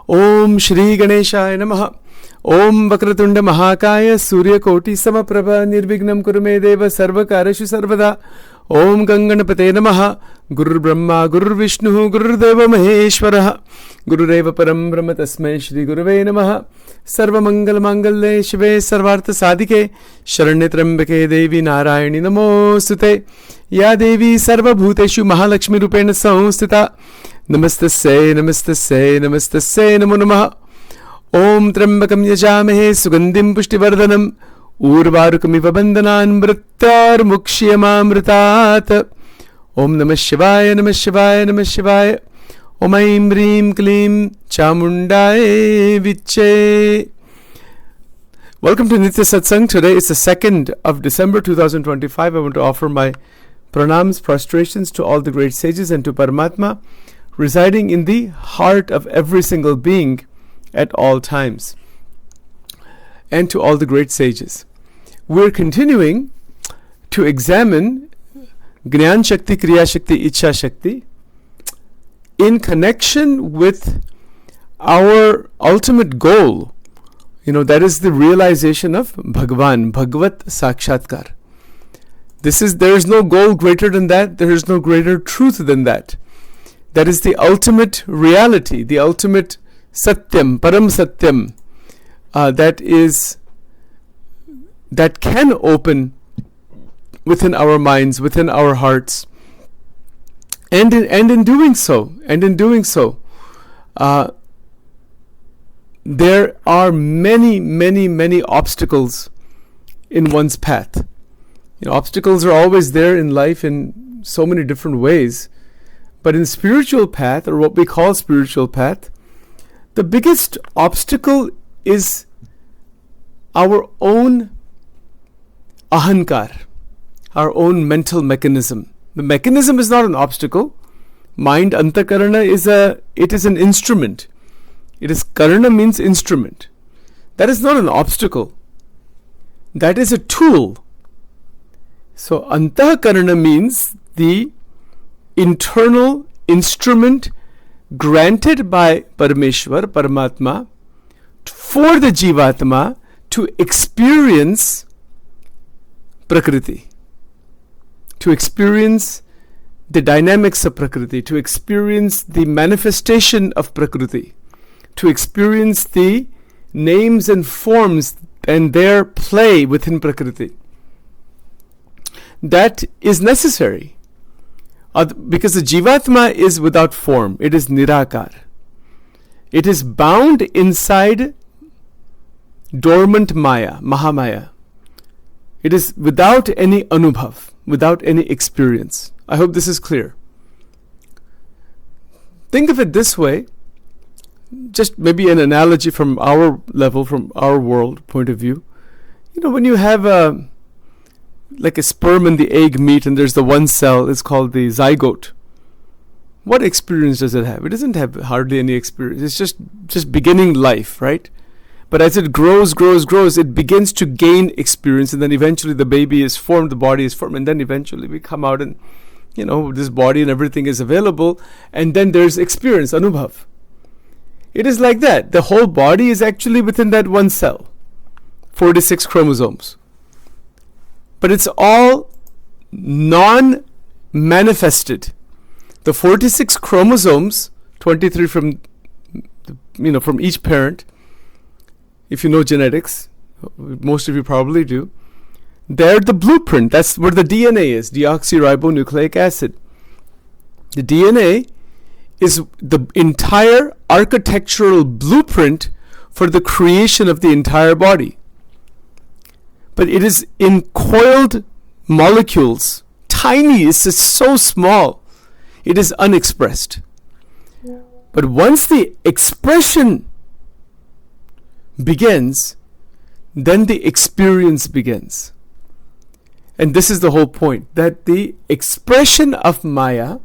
Om Shri Ganeshaya Namaha. Om Vakratunda Mahakaya Surya Koti Samaprabha Nirvignam Kurume Deva Sarvakareshu Sarvada. Om Ganganapate Namaha. Guru Brahma Guru Vishnu Guru Deva Maheshwaraha. Guru Deva Param Brahma Tasmai Shri Guruve Namaha. Sarva Mangal Mangalle Shive Sarvartha Sadike Sharanya Trambake Devi Narayani Namosute. Ya Devi Sarva Bhuteshu Mahalakshmi Rupena Samstita. Namaste Namaste Namaste Namo Namaha. Om Trambakam Yajamahe Sugandhim Pushtivardhanam Urvarukamiva Bandhanan Mrittar Mukshiyamamritat. Om Namah Shivaya Namah Shivaya Namah Shivaya. Om Aim Reem Kleem Chamundaye Viche. Welcome to Nitya Satsang. Today is the 2nd of December 2025. I want to offer my pranams, prostrations to all the great sages and to Paramatma residing in the heart of every single being at all times, and to all the great sages. We're continuing to examine Gnan Shakti, Kriya Shakti, Iccha Shakti in connection with our ultimate goal. That is the realization of Bhagavan, Bhagavat Sakshatkar. There is no goal greater than that. There is no greater truth than that. That is the ultimate reality, the ultimate Satyam, Param Satyam, that can open within our minds, within our hearts, and in doing so, there are many obstacles in one's path. Obstacles are always there in life in so many different ways. But in spiritual path, or what we call spiritual path, the biggest obstacle is our own ahankar, our own mental mechanism. The mechanism is not an obstacle. Mind, antakarana, is an instrument. Karana means instrument. That is not an obstacle. That is a tool. So antakarana means the internal instrument granted by Parameshwar, Paramatma, for the Jivatma to experience Prakriti, to experience the dynamics of Prakriti, to experience the manifestation of Prakriti, to experience the names and forms and their play within Prakriti. That is necessary. Because the Jivatma is without form. It is Nirakar. It is bound inside dormant Maya, Mahamaya. It is without any Anubhav, without any experience. I hope this is clear. Think of it this way, just maybe an analogy from our level, from our world point of view. When you have like a sperm and the egg meet and there's the one cell, it's called the zygote. What experience does it have? It doesn't have hardly any experience. It's just beginning life, right? But as it grows, it begins to gain experience, and then eventually the baby is formed, the body is formed, and then eventually we come out and, this body and everything is available, and then there's experience, anubhav. It is like that. The whole body is actually within that one cell, 46 chromosomes. But it's all non-manifested. The 46 chromosomes, 23 from each parent, if you know genetics, most of you probably do, they're the blueprint. That's where the DNA is, deoxyribonucleic acid. The DNA is the entire architectural blueprint for the creation of the entire body. But it is in coiled molecules, tiny, it's just so small, it is unexpressed. But once the expression begins, then the experience begins. And this is the whole point, that the expression of Maya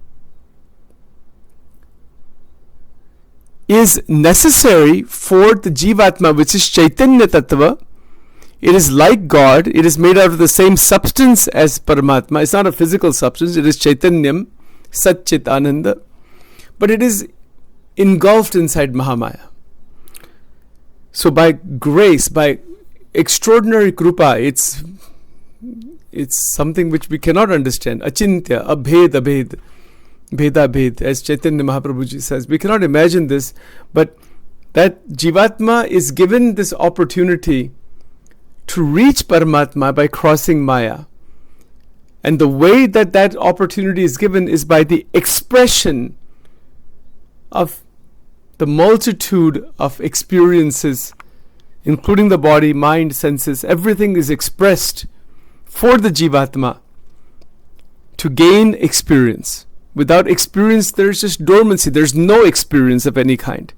is necessary for the Jivatma, which is Chaitanya Tattva. It is like God. It is made out of the same substance as Paramatma. It's not a physical substance. It is Chaitanyam, Sat Chit Ananda. But it is engulfed inside Mahamaya. So by grace, by extraordinary krupa, it's something which we cannot understand. Achintya, abhed, abhed, bheda bhed, as Chaitanya Mahaprabhuji says. We cannot imagine this, but that Jivatma is given this opportunity to reach Paramatma by crossing Maya. And the way that that opportunity is given is by the expression of the multitude of experiences, including the body, mind, senses. Everything is expressed for the Jivatma to gain experience. Without experience, there's just dormancy. There's no experience of any kind.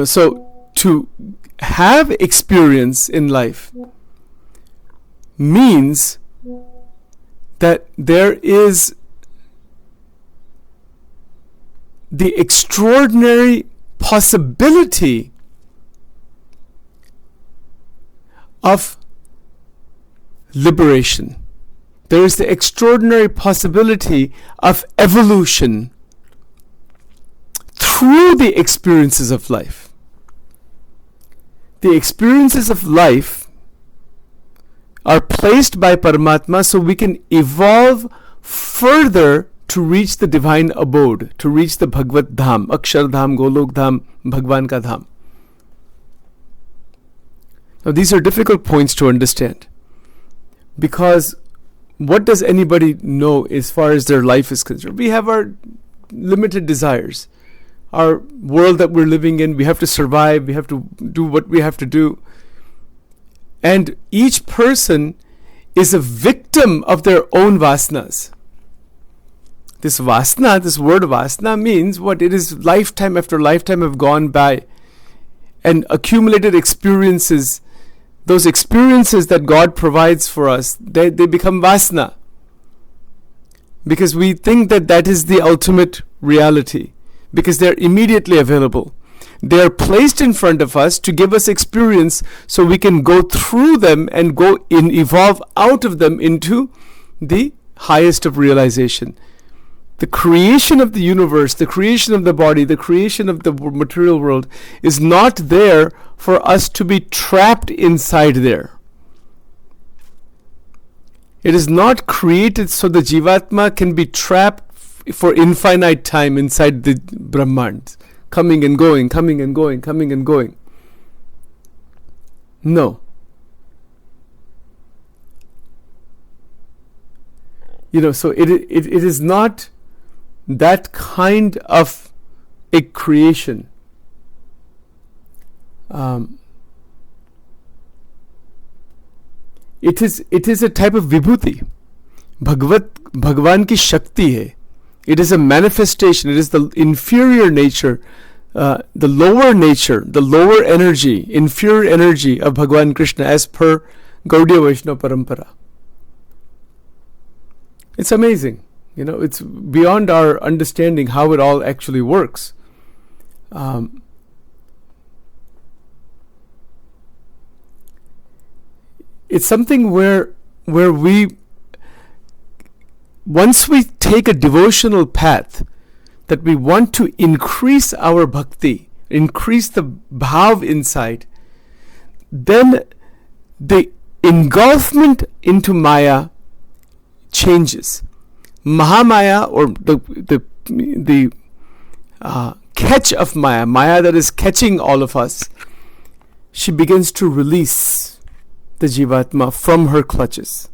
So to have experience in life means that there is the extraordinary possibility of liberation. There is the extraordinary possibility of evolution through the experiences of life. The experiences of life are placed by Paramatma so we can evolve further to reach the divine abode, to reach the Bhagavad Dham, Akshar Dham, Golok Dham, Bhagwan Ka Dham. Now these are difficult points to understand, because what does anybody know as far as their life is concerned? We have our limited desires. Our world that we're living in, we have to survive, we have to do what we have to do. And each person is a victim of their own vasanas. This vasana, this word vasana means what? It is lifetime after lifetime have gone by and accumulated experiences. Those experiences that God provides for us, they become vasana. Because we think that that is the ultimate reality. Because they're immediately available. They are placed in front of us to give us experience so we can go through them and evolve out of them into the highest of realization. The creation of the universe, the creation of the body, the creation of the material world is not there for us to be trapped inside there. It is not created so the Jivatma can be trapped for infinite time inside the Brahmand, coming and going, coming and going, coming and going. No. So it is not that kind of a creation. It is a type of vibhuti. Bhagwan ki Shakti hai. It is a manifestation. It is the inferior nature, the lower nature, the lower energy, inferior energy of Bhagwan Krishna as per Gaudiya Vaishnava Parampara. It's amazing. It's beyond our understanding how it all actually works. It's something where we, once we take a devotional path, that we want to increase our bhakti, increase the bhav inside, then the engulfment into Maya changes. Mahamaya, or the catch of Maya that is catching all of us, she begins to release the Jivatma from her clutches.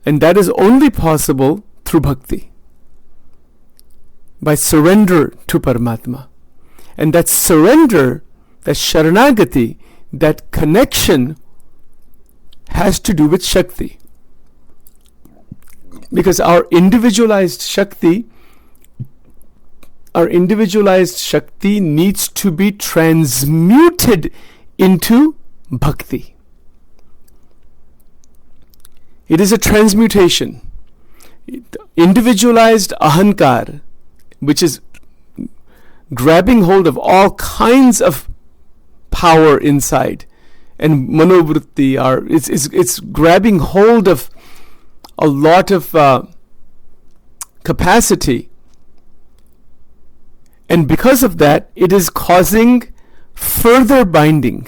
And that is only possible through bhakti, by surrender to Paramatma. And that surrender, that sharanagati, that connection has to do with Shakti. Because our individualized Shakti needs to be transmuted into bhakti. It is a transmutation. Individualized ahankar, which is grabbing hold of all kinds of power inside, and manovritti it's grabbing hold of a lot of capacity, And because of that, it is causing further binding.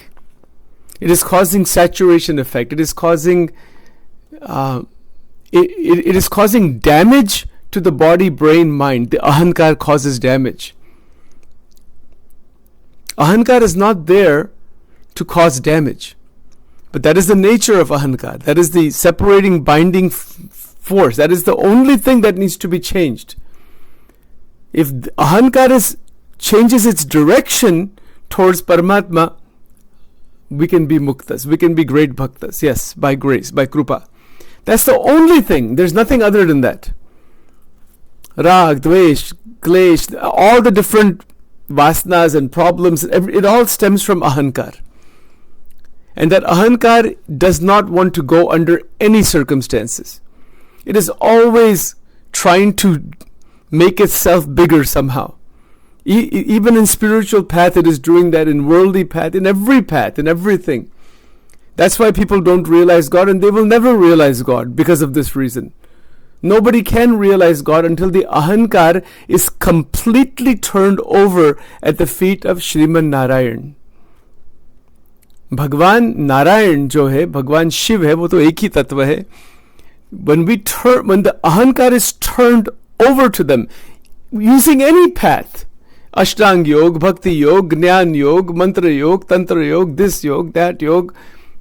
It is causing saturation effect. It is causing it is causing damage to the body, brain, mind. The ahankar causes damage. Ahankar is not there to cause damage, but that is the nature of ahankar. That is the separating, binding force. That is the only thing that needs to be changed. If ahankar changes its direction towards Paramatma, we can be muktas, we can be great bhaktas, yes, by grace, by krupa. That's the only thing. There's nothing other than that. Rag, dvesh, klesh, all the different vasanas and problems, it all stems from ahankar. And that ahankar does not want to go under any circumstances. It is always trying to make itself bigger somehow. Even in spiritual path, it is doing that. In worldly path, in everything. That's why people don't realize God, and they will never realize God because of this reason. Nobody can realize God until the ahankar is completely turned over at the feet of Shriman Narayan. Bhagwan Narayan जो है, भगवान शिव है, वो तो एक ही तत्व है. When the ahankar is turned over to them, using any path, Ashtang Yog, Bhakti Yog, Jnana Yog, Mantra Yog, Tantra Yog, this Yog, that Yog,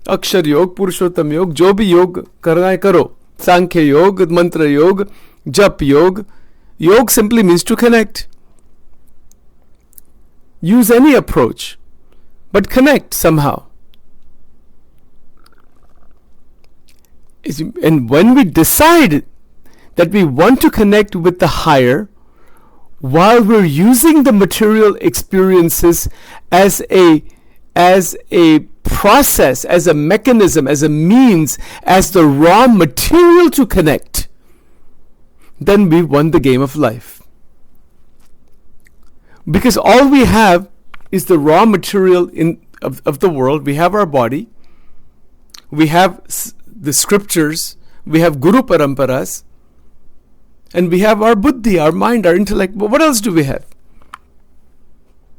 Akshar Yog, Purushottam Yog, जो भी योग करना है करो. Sankhya Yog, Mantra Yog, Jap Yog. Yog simply means to connect. Use any approach, but connect somehow. And when we decide that we want to connect with the higher, while we're using the material experiences as a process, as a mechanism, as a means, as the raw material to connect, then we won the game of life. Because all we have is the raw material of the world. We have our body, we have the scriptures, we have Guru Paramparas, and we have our buddhi, our mind, our intellect. But what else do we have?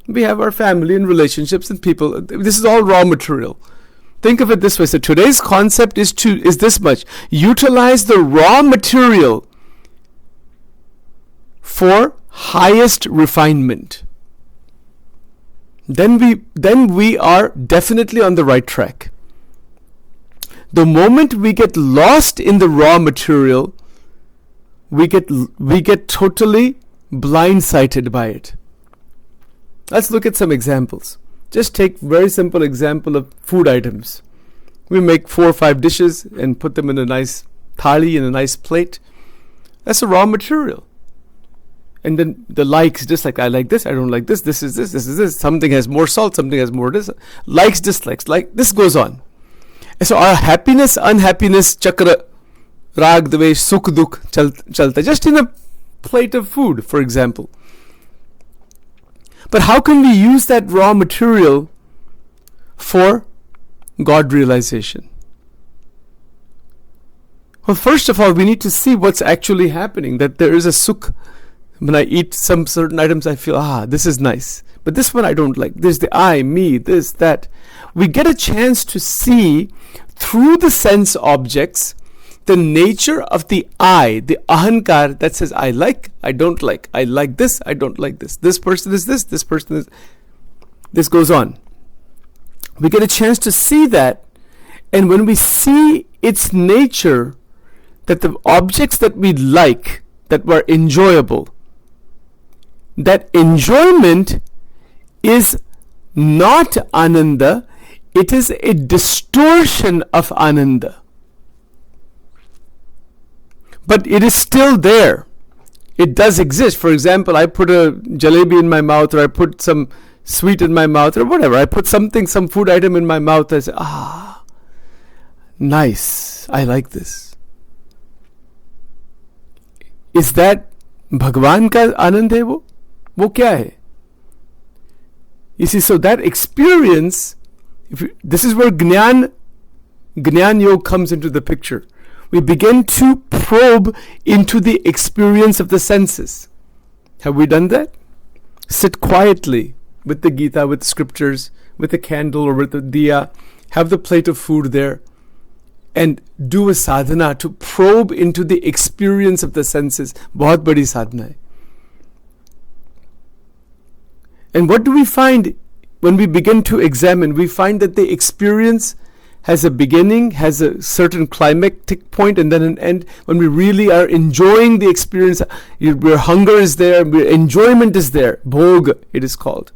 We have our family and relationships and people. This is all raw material. Think of it this way. So today's concept is this much. Utilize the raw material for highest refinement. Then we are definitely on the right track. The moment we get lost in the raw material, we get totally blindsided by it. Let's look at some examples. Just take very simple example of food items. We make 4 or 5 dishes and put them in a nice thali, in a nice plate. That's a raw material. And then the likes, just like I like this, I don't like this, this is this. Something has more salt, something has more this. Likes, dislikes, like this goes on. And so our happiness, unhappiness, chakra, rag, dvesh, sukh, dukh, chalta, just in a plate of food, for example. But how can we use that raw material for God realization? Well, first of all, we need to see what's actually happening, that there is a sukh. When I eat some certain items, I feel, this is nice. But this one I don't like. There's the I, me, this, that. We get a chance to see through the sense objects the nature of the I, the ahankar that says, I like, I don't like. I like this, I don't like this. This person is this person is... This goes on. We get a chance to see that. And when we see its nature, that the objects that we like, that were enjoyable, that enjoyment is not ananda, it is a distortion of ananda. But it is still there. It does exist. For example, I put a jalebi in my mouth, or I put some sweet in my mouth, or whatever. I put some food item in my mouth. I say, nice. I like this. Is that Bhagwan ka anand hai wo? Wo kya hai? You see, so that experience, this is where Gnan Yoga comes into the picture. We begin to probe into the experience of the senses. Have we done that? Sit quietly with the Gita, with scriptures, with a candle or with a diya. Have the plate of food there and do a sadhana to probe into the experience of the senses. Bahut badi sadhana hai. And what do we find when we begin to examine? We find that the experience has a beginning, has a certain climactic point, and then an end. When we really are enjoying the experience, where hunger is there, where enjoyment is there, bhog it is called.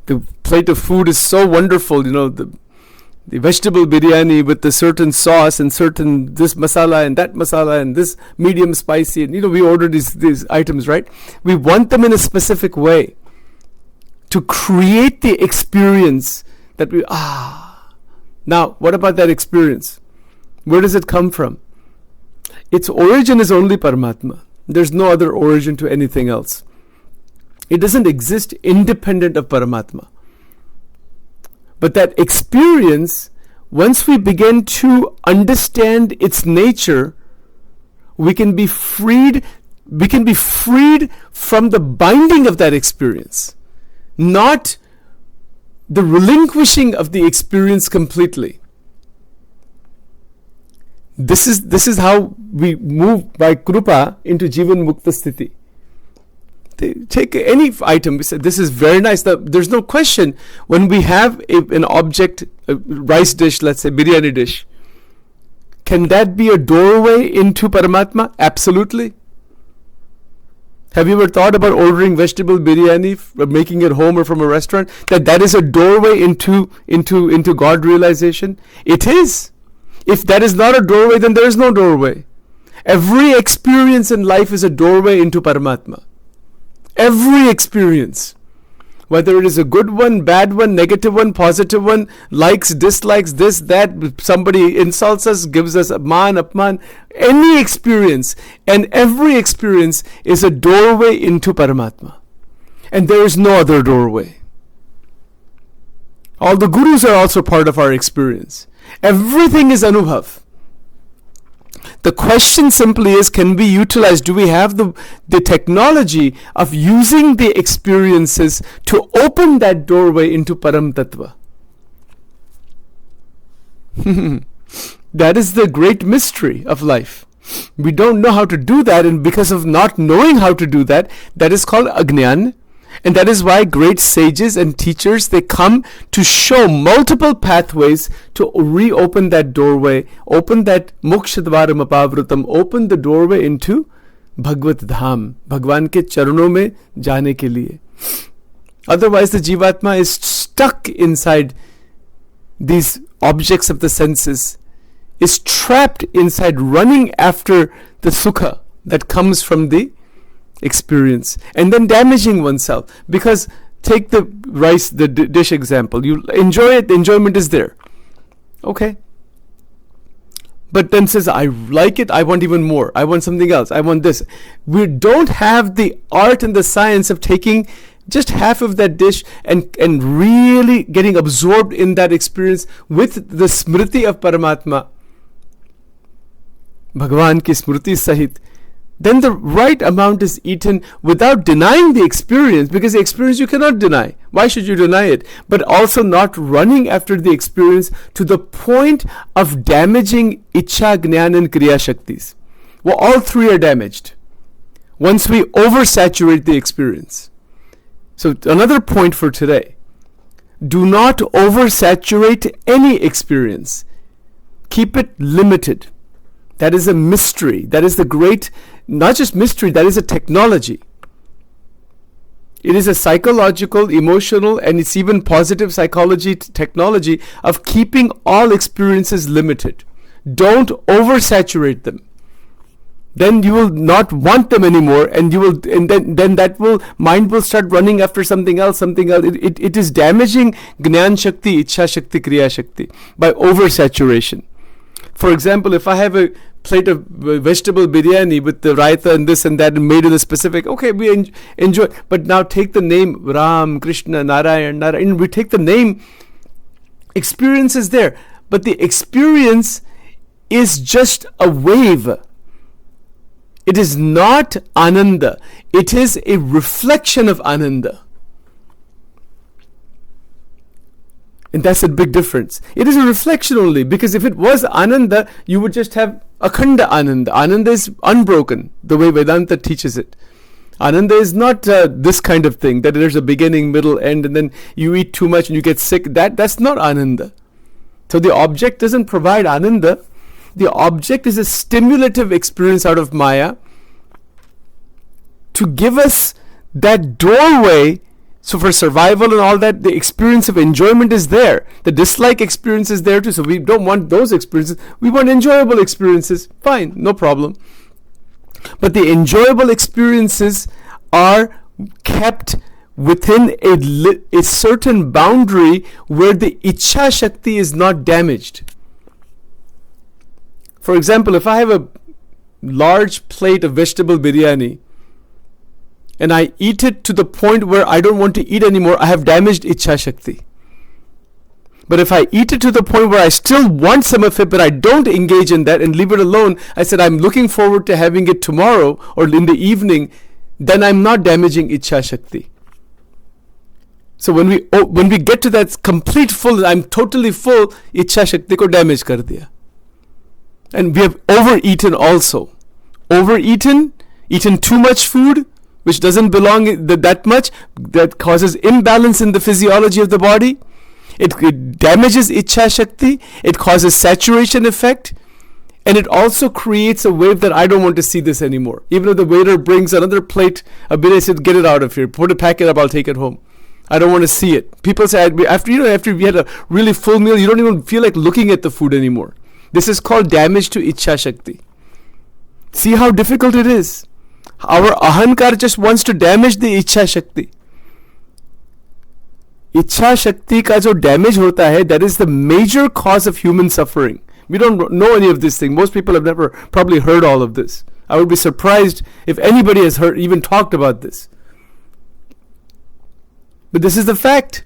The plate of food is so wonderful, the vegetable biryani with the certain sauce and certain this masala and that masala and this medium spicy, and we order these items, right? We want them in a specific way to create the experience that we Now, what about that experience? Where does it come from? Its origin is only Paramatma. There's no other origin to anything else. It doesn't exist independent of Paramatma. But that experience, once we begin to understand its nature, we can be freed from the binding of that experience, not the relinquishing of the experience completely. This is how we move by Krupa into Jivan Mukta Sthiti. Take any item, we say this is very nice. There's no question when we have an object, a rice dish, let's say biryani dish, can that be a doorway into Paramatma? Absolutely. Have you ever thought about ordering vegetable biryani, making it home or from a restaurant? That is a doorway into God realization? It is. If that is not a doorway, then there is no doorway. Every experience in life is a doorway into Paramatma. Every experience. Whether it is a good one, bad one, negative one, positive one, likes, dislikes, this, that, somebody insults us, gives us man, apman, any experience, and every experience is a doorway into Paramatma. And there is no other doorway. All the gurus are also part of our experience. Everything is Anubhav. The question simply is, can we utilize, do we have the technology of using the experiences to open that doorway into Param Tattva? That is the great mystery of life. We don't know how to do that, and because of not knowing how to do that, that is called Agnan. And that is why great sages and teachers, they come to show multiple pathways to reopen that doorway, open that mokshadvaram apavrutam, open the doorway into Bhagvat Dham, Bhagwan ke charanon mein jaane ke liye. Otherwise the Jivatma is stuck inside these objects of the senses, is trapped inside running after the sukha that comes from the experience, and then damaging oneself. Because take the rice, the dish example, you enjoy it, the enjoyment is there, okay, but then says, I like it, I want even more, I want something else, I want this. We don't have the art and the science of taking just half of that dish and really getting absorbed in that experience with the smriti of Paramatma, Bhagwan ki smriti sahit. Then the right amount is eaten without denying the experience, because the experience you cannot deny. Why should you deny it? But also not running after the experience to the point of damaging Iccha, Jnana and Kriya Shaktis. Well, all three are damaged once we oversaturate the experience. So another point for today: do not oversaturate any experience. Keep it limited. That is a mystery. That is the great, not just mystery, that is a technology. It is a psychological, emotional, and it's even positive psychology technology of keeping all experiences limited. Don't oversaturate them. Then you will not want them anymore, and then that mind will start running after something else. It is damaging Gnan Shakti, Iccha Shakti, Kriya Shakti by oversaturation. For example, if I have a plate of vegetable biryani with the raita and this and that and made in a specific, okay, we enjoy, but now take the name Ram, Krishna, Narayan, we take the name, experience is there, but the experience is just a wave. It is not Ananda. It is a reflection of Ananda. And that's a big difference. It is a reflection only, because if it was Ananda, you would just have Akhanda Ananda. Ananda is unbroken, the way Vedanta teaches it. Ananda is not this kind of thing, that there's a beginning, middle, end, and then you eat too much and you get sick. That's not Ananda. So the object doesn't provide Ananda. The object is a stimulative experience out of Maya to give us that doorway. So for survival and all that, the experience of enjoyment is there. The dislike experience is there too. So we don't want those experiences. We want enjoyable experiences. Fine, no problem. But the enjoyable experiences are kept within a certain boundary where the Iccha Shakti is not damaged. For example, if I have a large plate of vegetable biryani, and I eat it to the point where I don't want to eat anymore, I have damaged Iccha Shakti. But if I eat it to the point where I still want some of it, but I don't engage in that and leave it alone, I said I'm looking forward to having it tomorrow or in the evening, then I'm not damaging Iccha Shakti. So when we get to that complete full, I'm totally full, Iccha Shakti ko damage kar diya. And we have overeaten also. Eaten too much food, which doesn't belong that much, that causes imbalance in the physiology of the body. It damages Iccha Shakti, it causes saturation effect, and it also creates a wave that I don't want to see this anymore. Even if the waiter brings another plate, a bit, I said, get it out of here, pack it up, I'll take it home. I don't want to see it. People say, after we had a really full meal, you don't even feel like looking at the food anymore. This is called damage to Iccha Shakti. See how difficult it is. Our ahankar just wants to damage the Iccha Shakti. Iccha Shakti ka jo damage hota hai, that is the major cause of human suffering. We don't know any of this thing. Most people have never probably heard all of this. I would be surprised if anybody has heard, even talked about this. But this is the fact.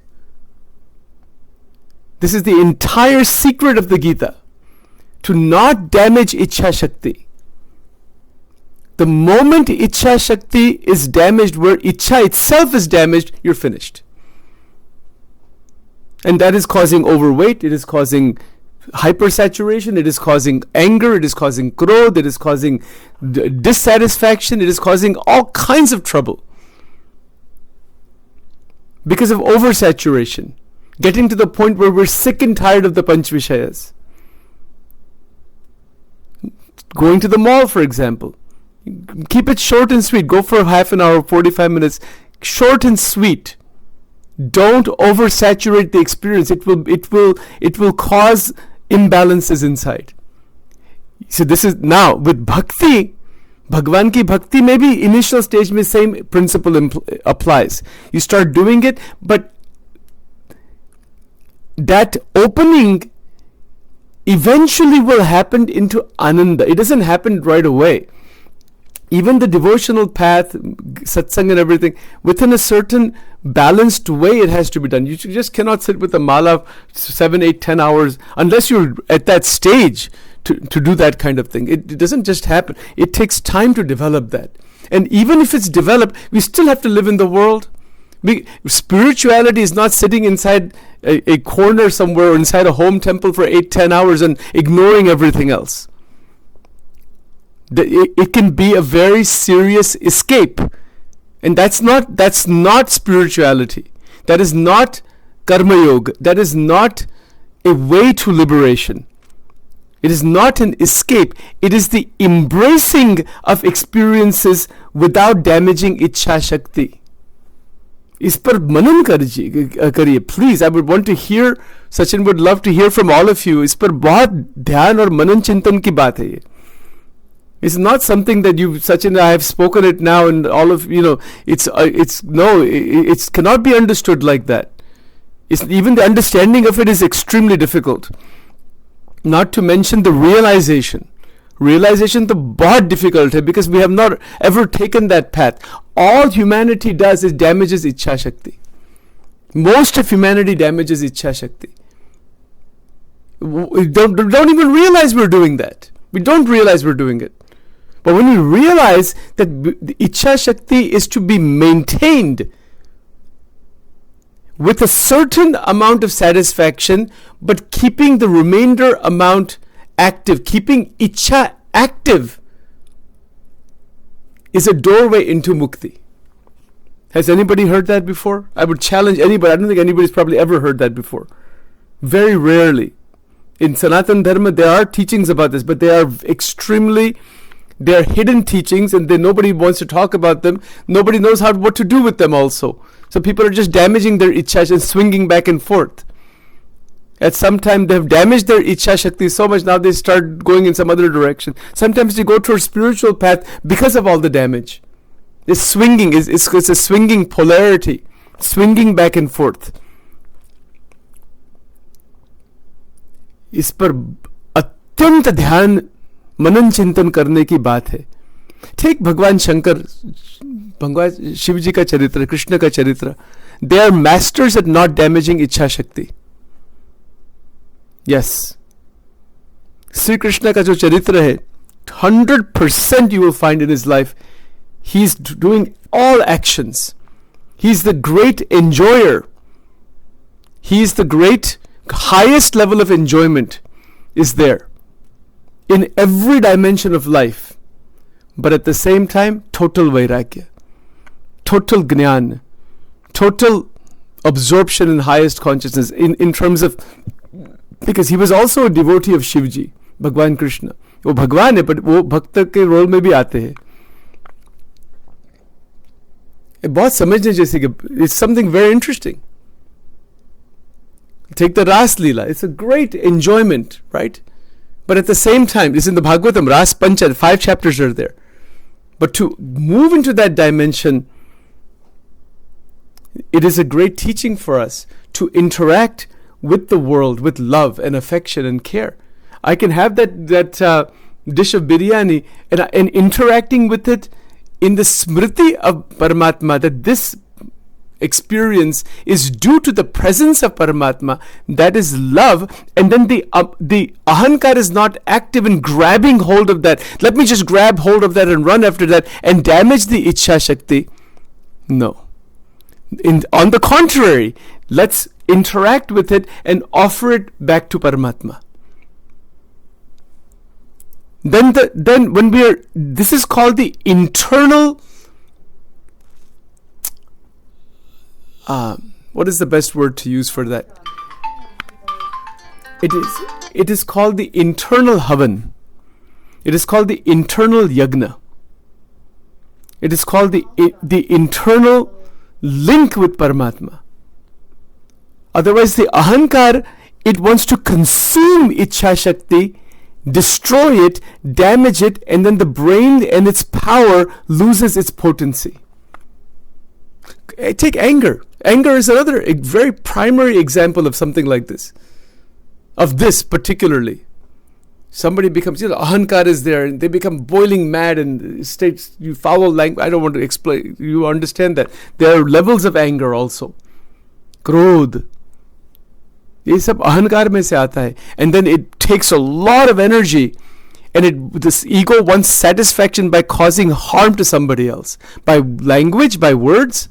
This is the entire secret of the Gita. To not damage Iccha Shakti. The moment Iccha Shakti is damaged, where Iccha itself is damaged, you're finished. And that is causing overweight, it is causing hypersaturation, it is causing anger, it is causing krodh, it is causing dissatisfaction, it is causing all kinds of trouble. Because of oversaturation. Getting to the point where we're sick and tired of the Panch Vishayas. Going to the mall, for example. Keep it short and sweet. Go for half an hour, 45 minutes. Short and sweet. Don't oversaturate the experience. It will cause imbalances inside. So this is now with bhakti. Bhagwan ki bhakti, maybe initial stage mein same principle applies. You start doing it, but that opening eventually will happen into Ananda. It doesn't happen right away. Even the devotional path, satsang and everything, within a certain balanced way it has to be done. You just cannot sit with a mala 7, 8, 10 hours unless you're at that stage to do that kind of thing. It doesn't just happen. It takes time to develop that. And even if it's developed, we still have to live in the world. Spirituality is not sitting inside a corner somewhere or inside a home temple for 8, 10 hours and ignoring everything else. It can be a very serious escape. And that's not spirituality. That is not karma yoga. That is not a way to liberation. It is not an escape. It is the embracing of experiences without damaging Iccha Shakti. इस पर मनन करिए please. I would want to hear, Sachin would love to hear from all of you. इस पर बहुत ध्यान और मनन चिंतन की बात है ये. It's not something that you, Sachin, I have spoken it now, and all of it cannot be understood like that. Even the understanding of it is extremely difficult. Not to mention the realization. Realization तो बहुत difficult है, because we have not ever taken that path. All humanity does is damages Iccha Shakti. Most of humanity damages Iccha Shakti. We don't even realize we're doing that. We don't realize we're doing it. But when we realize that the Iccha Shakti is to be maintained, with a certain amount of satisfaction, but keeping the remainder amount active, keeping Iccha active, is a doorway into mukti. Has anybody heard that before? I would challenge anybody. I don't think anybody's probably ever heard that before. Very rarely. In Sanatana Dharma, there are teachings about this, but they are hidden teachings, and nobody wants to talk about them. Nobody knows what to do with them also. So people are just damaging their Iccha and swinging back and forth. At some time, they have damaged their Iccha Shakti so much, now they start going in some other direction. Sometimes they go to a spiritual path because of all the damage. It's swinging, it's a swinging polarity, swinging back and forth. इस पर अत्यंत ध्यान मनन चिंतन करने की बात है. ठीक भगवान शंकर, भगवान शिव जी का चरित्र, कृष्ण का चरित्र, they are masters at not damaging इच्छा शक्ति. Yes. श्री कृष्ण का जो चरित्र है, 100% you will find in his life, he's doing all actions. He's the great enjoyer. He's the great highest level of enjoyment is there in every dimension of life. But at the same time, total vairagya, total jnana, total absorption in highest consciousness in terms of, because he was also a devotee of Shivji, Bhagwan Krishna. वो भगवान है, but वो भक्त के role में भी आते हैं. बहुत समझने जैसे कि it's something very interesting. Take the Ras Leela. It's a great enjoyment, right? But at the same time, it's in the Bhagavatam, Ras Pancha, 5 chapters are there. But to move into that dimension, it is a great teaching for us to interact with the world with love and affection and care. I can have that dish of biryani and interacting with it in the smriti of Paramatma, that this experience is due to the presence of Paramatma, that is love, and then the ahankar is not active in grabbing hold of that. Let me just grab hold of that and run after that and damage the Iccha Shakti. No. On the contrary, let's interact with it and offer it back to Paramatma. Then when this is called the internal, what is the best word to use for that? It is called the internal havan. It is called the internal yagna. It is called the internal link with Paramatma. Otherwise, the ahankar, it wants to consume Iccha Shakti, destroy it, damage it, and then the brain and its power loses its potency. Take anger. Anger is another very primary example of something like this. Of this particularly. Somebody becomes, ahankar is there, and they become boiling mad and states you foul language. I don't want to explain. You understand that. There are levels of anger also. Krodh. ये सब अहंकार में से आता है, and then it takes a lot of energy, and this ego wants satisfaction by causing harm to somebody else, by language, by words,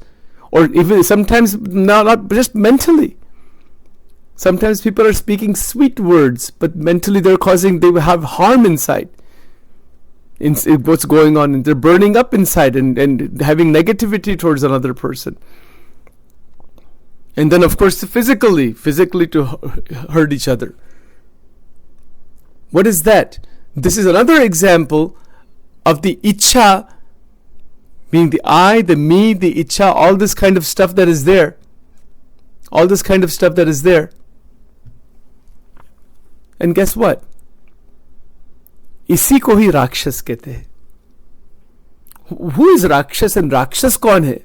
or even sometimes not just mentally. Sometimes people are speaking sweet words, but mentally they have harm inside. In what's going on, and they're burning up inside and having negativity towards another person. And then, of course, physically to hurt each other. What is that? This is another example of the Iccha, meaning the I, the me, the Iccha, all this kind of stuff that is there. All this kind of stuff that is there. And guess what? इसी को ही राक्षस कहते हैं. Who is Rakshas and Rakshas कौन है?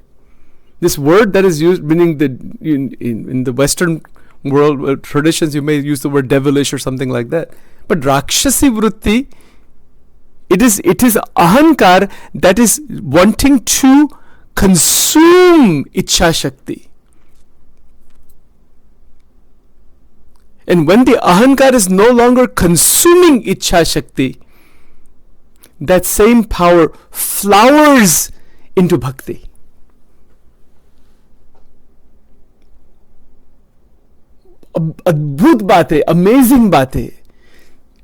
This word that is used, meaning in the Western world traditions, you may use the word devilish or something like that. But Rakshasi Vritti, it is ahankar that is wanting to consume Iccha Shakti. And when the ahankar is no longer consuming Iccha Shakti, that same power flowers into bhakti. अद्भुत बात है, amazing बात है.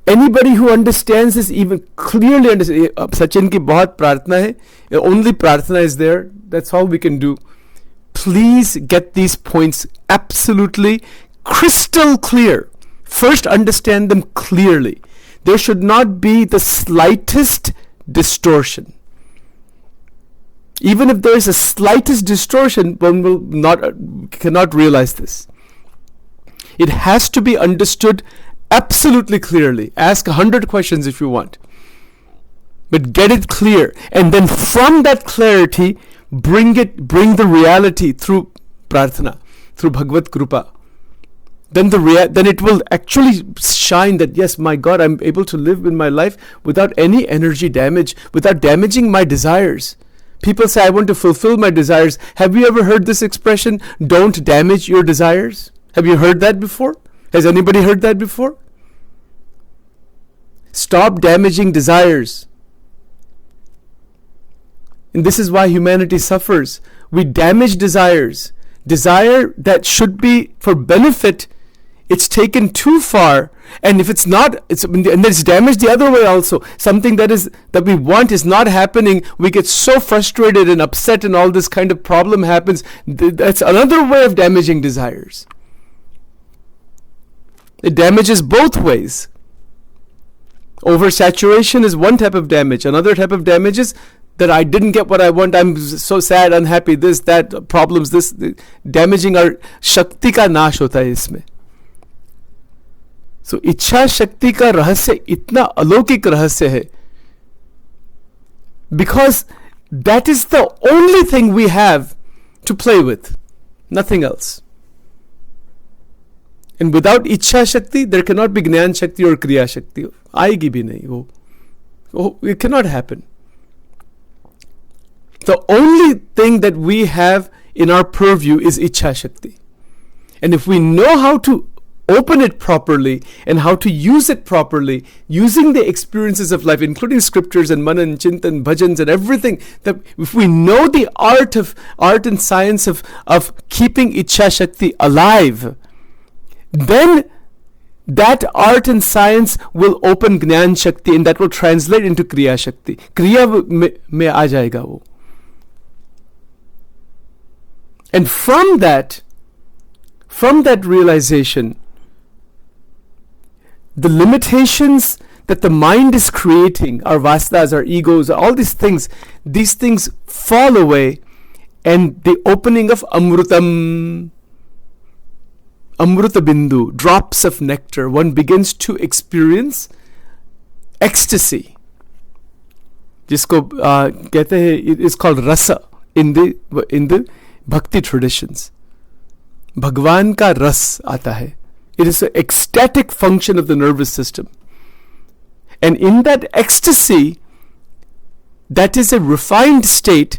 Anybody who understands this even clearly understands. Sachin की बहुत प्रार्थना है. Only प्रार्थना is there. That's all we can do. Please get these points absolutely crystal clear. First, understand them clearly. There should not be the slightest distortion. Even if there is a slightest distortion, one cannot realize this. It has to be understood absolutely clearly. Ask 100 questions if you want, but get it clear, and then from that clarity bring the reality through prarthana, through Bhagavad Krupa. Then then it will actually shine that yes, my God, I'm able to live in my life without any energy damage, without damaging my desires. People say, I want to fulfill my desires. Have you ever heard this expression, don't damage your desires? Have you heard that before? Has anybody heard that before? Stop damaging desires. And this is why humanity suffers. We damage desires. Desire that should be for benefit, it's taken too far. And if it's not, and it's damaged the other way also. Something that we want is not happening. We get so frustrated and upset, and all this kind of problem happens. That's another way of damaging desires. It damages both ways. Oversaturation is one type of damage. Another type of damage is that I didn't get what I want. I'm so sad, unhappy, this, that, problems, this. Damaging our Shakti का नाश होता है इसमें. So इच्छा शक्ति का रहस्य इतना अलौकिक रहस्य है. Because that is the only thing we have to play with. Nothing else. And without Iccha Shakti, there cannot be Jnana Shakti or Kriya Shakti. आएगी भी नहीं वो. It cannot happen. The only thing that we have in our purview is Iccha Shakti. And if we know how to open it properly and how to use it properly, using the experiences of life, including scriptures and manan, chintan, bhajans and everything, that if we know the art and science of keeping Iccha Shakti alive, then that art and science will open Jnana Shakti, and that will translate into Kriya Shakti. Kriya mein aa jayega wo. And from that realization, the limitations that the mind is creating, our vasanas, our egos, all these things fall away, and the opening of Amrutam, Amruta Bindu, drops of nectar, one begins to experience ecstasy. जिसको कहते हैं, it is called rasa in the bhakti traditions. भगवान का रस आता है. It is an ecstatic function of the nervous system. And in that ecstasy, that is a refined state,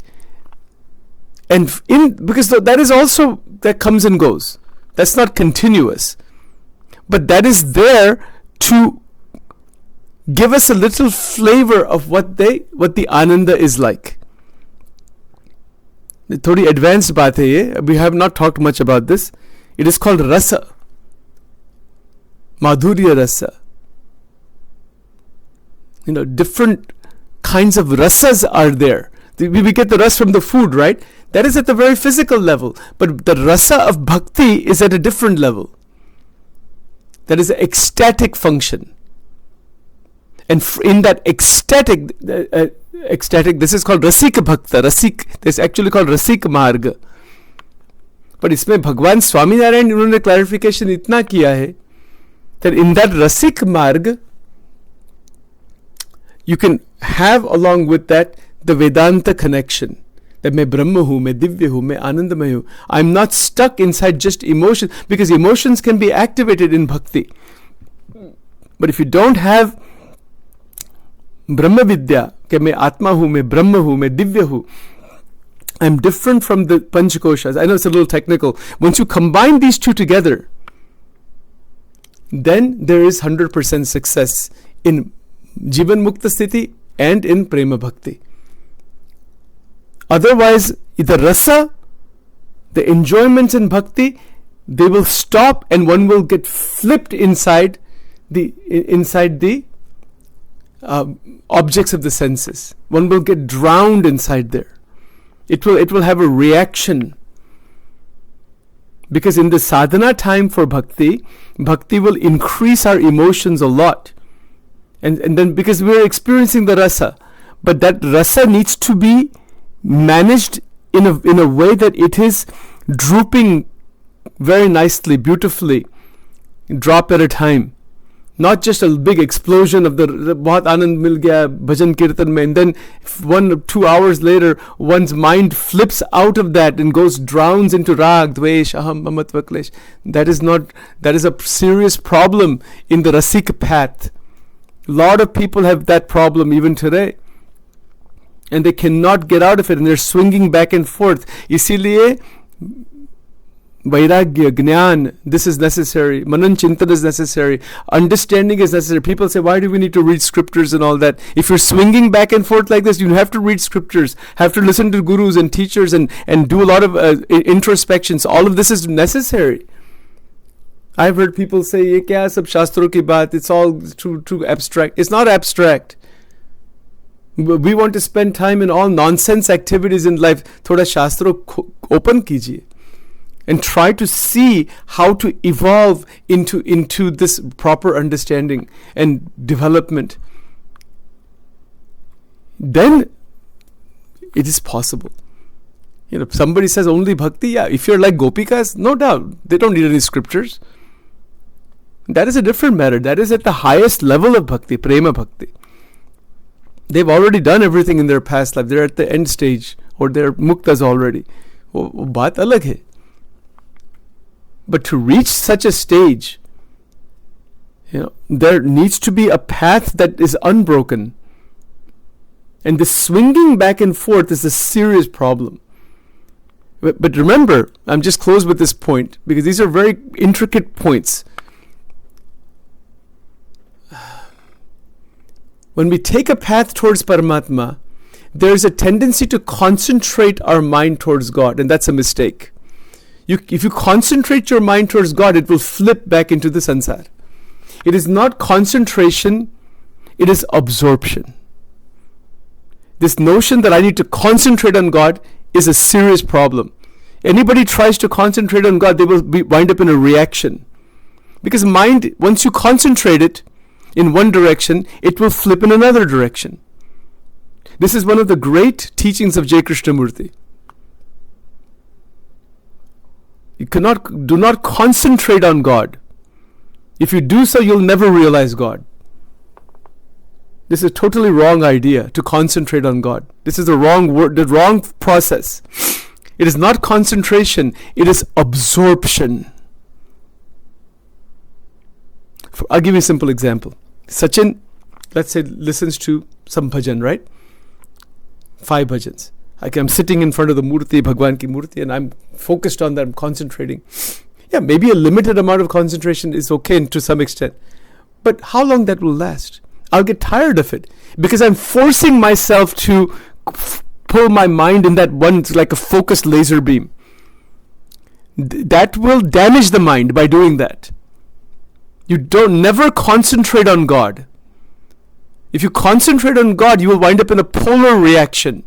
and because that is also, that comes and goes. That's not continuous. But that is there to give us a little flavor of what the Ananda is like. थोड़ी advanced बात है ये. We have not talked much about this. It is called rasa. Madhurya rasa. Different kinds of rasas are there. We get the rasa from the food, right? That is at the very physical level. But the rasa of bhakti is at a different level. That is an ecstatic function. And in that ecstatic, this is called rasik bhakta. This is actually called rasik marg. But इसमें भगवान स्वामी नारायण उन्होंने clarification इतना किया है that in that rasik marg, you can have along with that the Vedanta connection. That मैं ब्रह्म हूँ, मैं दिव्य हूँ, मैं आनंदमय हूँ. I'm not stuck inside just emotion, because emotions can be activated in bhakti. But if you don't have ब्रह्म विद्या, कि मैं आत्मा हूँ, मैं ब्रह्म हूँ, मैं दिव्य हूँ, I'm different from the Panchakoshas. I know it's a little technical. Once you combine these two together, then there is 100% success in Jivan Mukta Sthiti and in Prema Bhakti. Otherwise, the rasa, the enjoyments in bhakti, they will stop and one will get flipped inside the objects of the senses. One will get drowned inside there. It will have a reaction. Because in the sadhana time for bhakti will increase our emotions a lot. And then because we are experiencing the rasa, but that rasa needs to be managed in a way that it is drooping very nicely, beautifully, drop at a time. Not just a big explosion of the bahut anand mil gaya bhajan kirtan mein, and then 1 or 2 hours later one's mind flips out of that and drowns into rag, dvesh, aham, mamatva, klesh. That is a serious problem in the rasik path. A lot of people have that problem even today. And they cannot get out of it, and they're swinging back and forth. Isiliye Vairagya, Gnan, this is necessary. Manan Chintan is necessary. Understanding is necessary. People say, why do we need to read scriptures and all that? If you're swinging back and forth like this, you have to read scriptures, have to listen to gurus and teachers and do a lot of introspections. All of this is necessary. I've heard people say, ye kya sab shastro ki baat, it's all too abstract. It's not abstract. We want to spend time in all nonsense activities in life. Thoda shastro open kijiye. And try to see how to evolve into this proper understanding and development. Then it is possible. Somebody says only bhakti. Yeah, if you're like gopikas, no doubt, they don't need any scriptures. That is a different matter. That is at the highest level of bhakti, prema bhakti. They've already done everything in their past life. They're at the end stage, or they're muktas already. वो बात अलग है. But to reach such a stage, there needs to be a path that is unbroken. And the swinging back and forth is a serious problem. But remember, I'm just close with this point, because these are very intricate points. When we take a path towards Paramatma, there's a tendency to concentrate our mind towards God, and that's a mistake. If you concentrate your mind towards God, it will flip back into the sansar. It is not concentration, it is absorption. This notion that I need to concentrate on God is a serious problem. Anybody tries to concentrate on God, they will wind up in a reaction. Because mind, once you concentrate it in one direction, it will flip in another direction. This is one of the great teachings of J. Krishnamurti. Do not concentrate on God. If you do so, you'll never realize God. This is a totally wrong idea, to concentrate on God. This is the wrong word, the wrong process. It is not concentration, it is absorption. I'll give you a simple example. Sachin, let's say, listens to some bhajan, right? 5 bhajans. I'm sitting in front of the murti, Bhagwan ki murti, and I'm focused on that, I'm concentrating. Yeah, maybe a limited amount of concentration is okay to some extent. But how long that will last? I'll get tired of it, because I'm forcing myself to pull my mind in that one, like a focused laser beam. That will damage the mind by doing that. You never concentrate on God. If you concentrate on God, you will wind up in a polar reaction.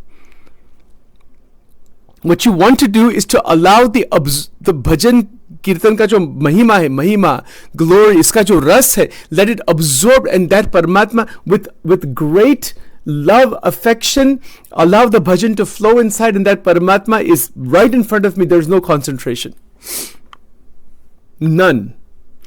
What you want to do is to allow the bhajan kirtan ka jo mahima, glory, iska jo ras hai, let it absorb, and that Paramatma with great love, affection, allow the bhajan to flow inside, and that Paramatma is right in front of me. There's no concentration. None.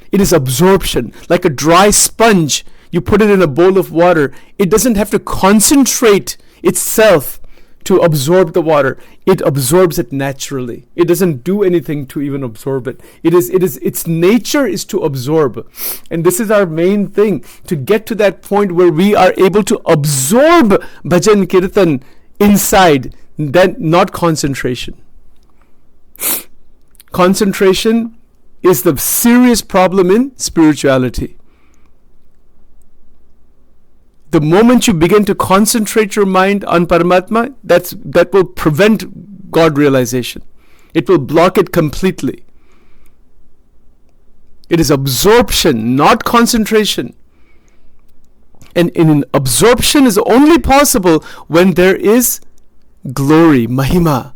It is absorption. Like a dry sponge, you put it in a bowl of water. It doesn't have to concentrate itself to absorb the water. It absorbs it naturally. It doesn't do anything to even absorb it. Its nature is to absorb. And this is our main thing, to get to that point where we are able to absorb bhajan kirtan inside, then not concentration. Concentration is the serious problem in spirituality. The moment you begin to concentrate your mind on Paramatma, that will prevent God realization. It will block it completely. It is absorption, not concentration. And in absorption is only possible when there is glory, mahima.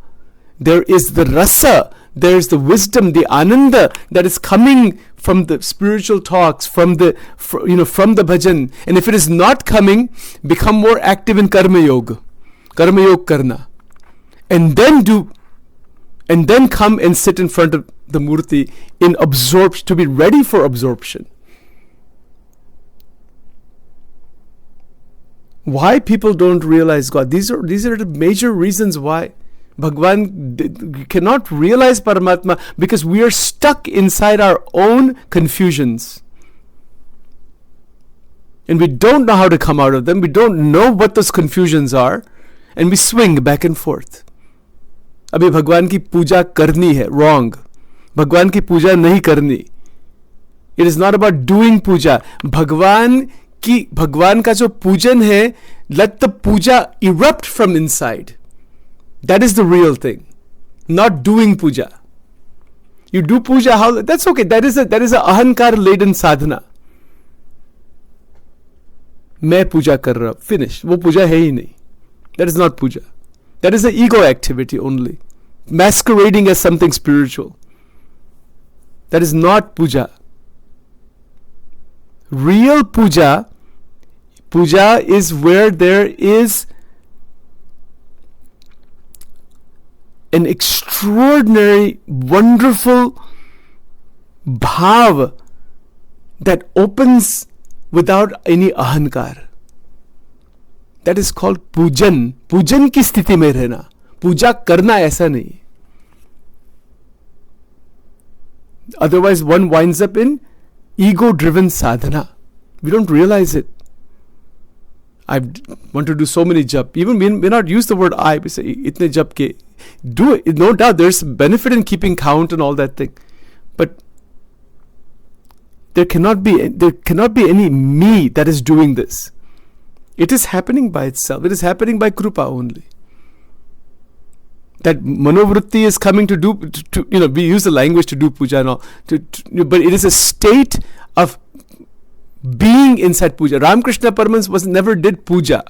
There is the rasa, there is the wisdom, the ananda that is coming from the spiritual talks, from the bhajan. And if it is not coming, become more active in karma yoga karna, and then come and sit in front of the murti in absorption, to be ready for absorption. Why people don't realize God? These are the major reasons why Bhagwan cannot realize Paramatma, because we are stuck inside our own confusions. And we don't know how to come out of them. We don't know what those confusions are. And we swing back and forth. Abhi Bhagwan ki puja karni hai. Wrong. Bhagwan ki puja nahi karni. It is not about doing puja. Bhagwan ka jo pujan hai, let the puja erupt from inside. That is the real thing. Not doing puja. You do puja, how? That's okay. That is a ahankar laden sadhana. मैं पूजा कर रहा हूं, finished. वो पूजा है ही नहीं. That is not puja. That is an ego activity only, masquerading as something spiritual. That is not puja. Real puja is where there is an extraordinary, wonderful bhav that opens without any ahankar. That is called pujan. Pujan ki sthiti mein rehna. Puja karna aisa nahi. Otherwise one winds up in ego-driven sadhana. We don't realize it. I want to do so many jap. Even we may not use the word I. We say itne jap ke. Do it. No doubt there's benefit in keeping count and all that thing. But there cannot be any me that is doing this. It is happening by itself. It is happening by krupa only. That manovritti is coming to do, we use the language to do puja and all. But it is a state of being inside puja. Ramakrishna Paramahansa never did puja.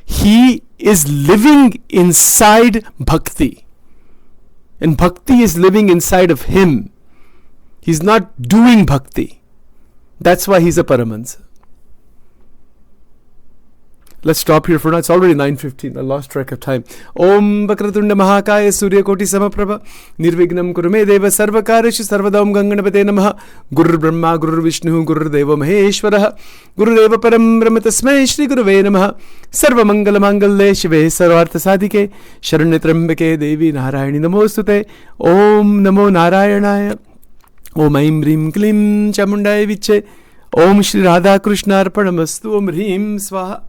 He is living inside bhakti. And bhakti is living inside of him. He's not doing bhakti. That's why he's a Paramahansa. Let's stop here for now. It's already 9:15. I lost track of time. Om Vakratunda Mahakaya Suryakoti Samaprabha Nirvignam Kurume Deva Sarvakarishu Sarvadam Ganganapate Namaha Guru Brahma Guru Vishnu Guru Deva Maheshwaraha Guru Deva Param Brahma Tasmai Shri Guruve Namaha Sarva Mangala Mangalle Shive Sarvartha Sadhike Sharanyatrambake Devi Narayani Namostute Om Namo Narayanaya Om Aim Rim Klim Chamundaya Viche Om Shri Radha Krishna Arpanamastu Om Hrim Swaha.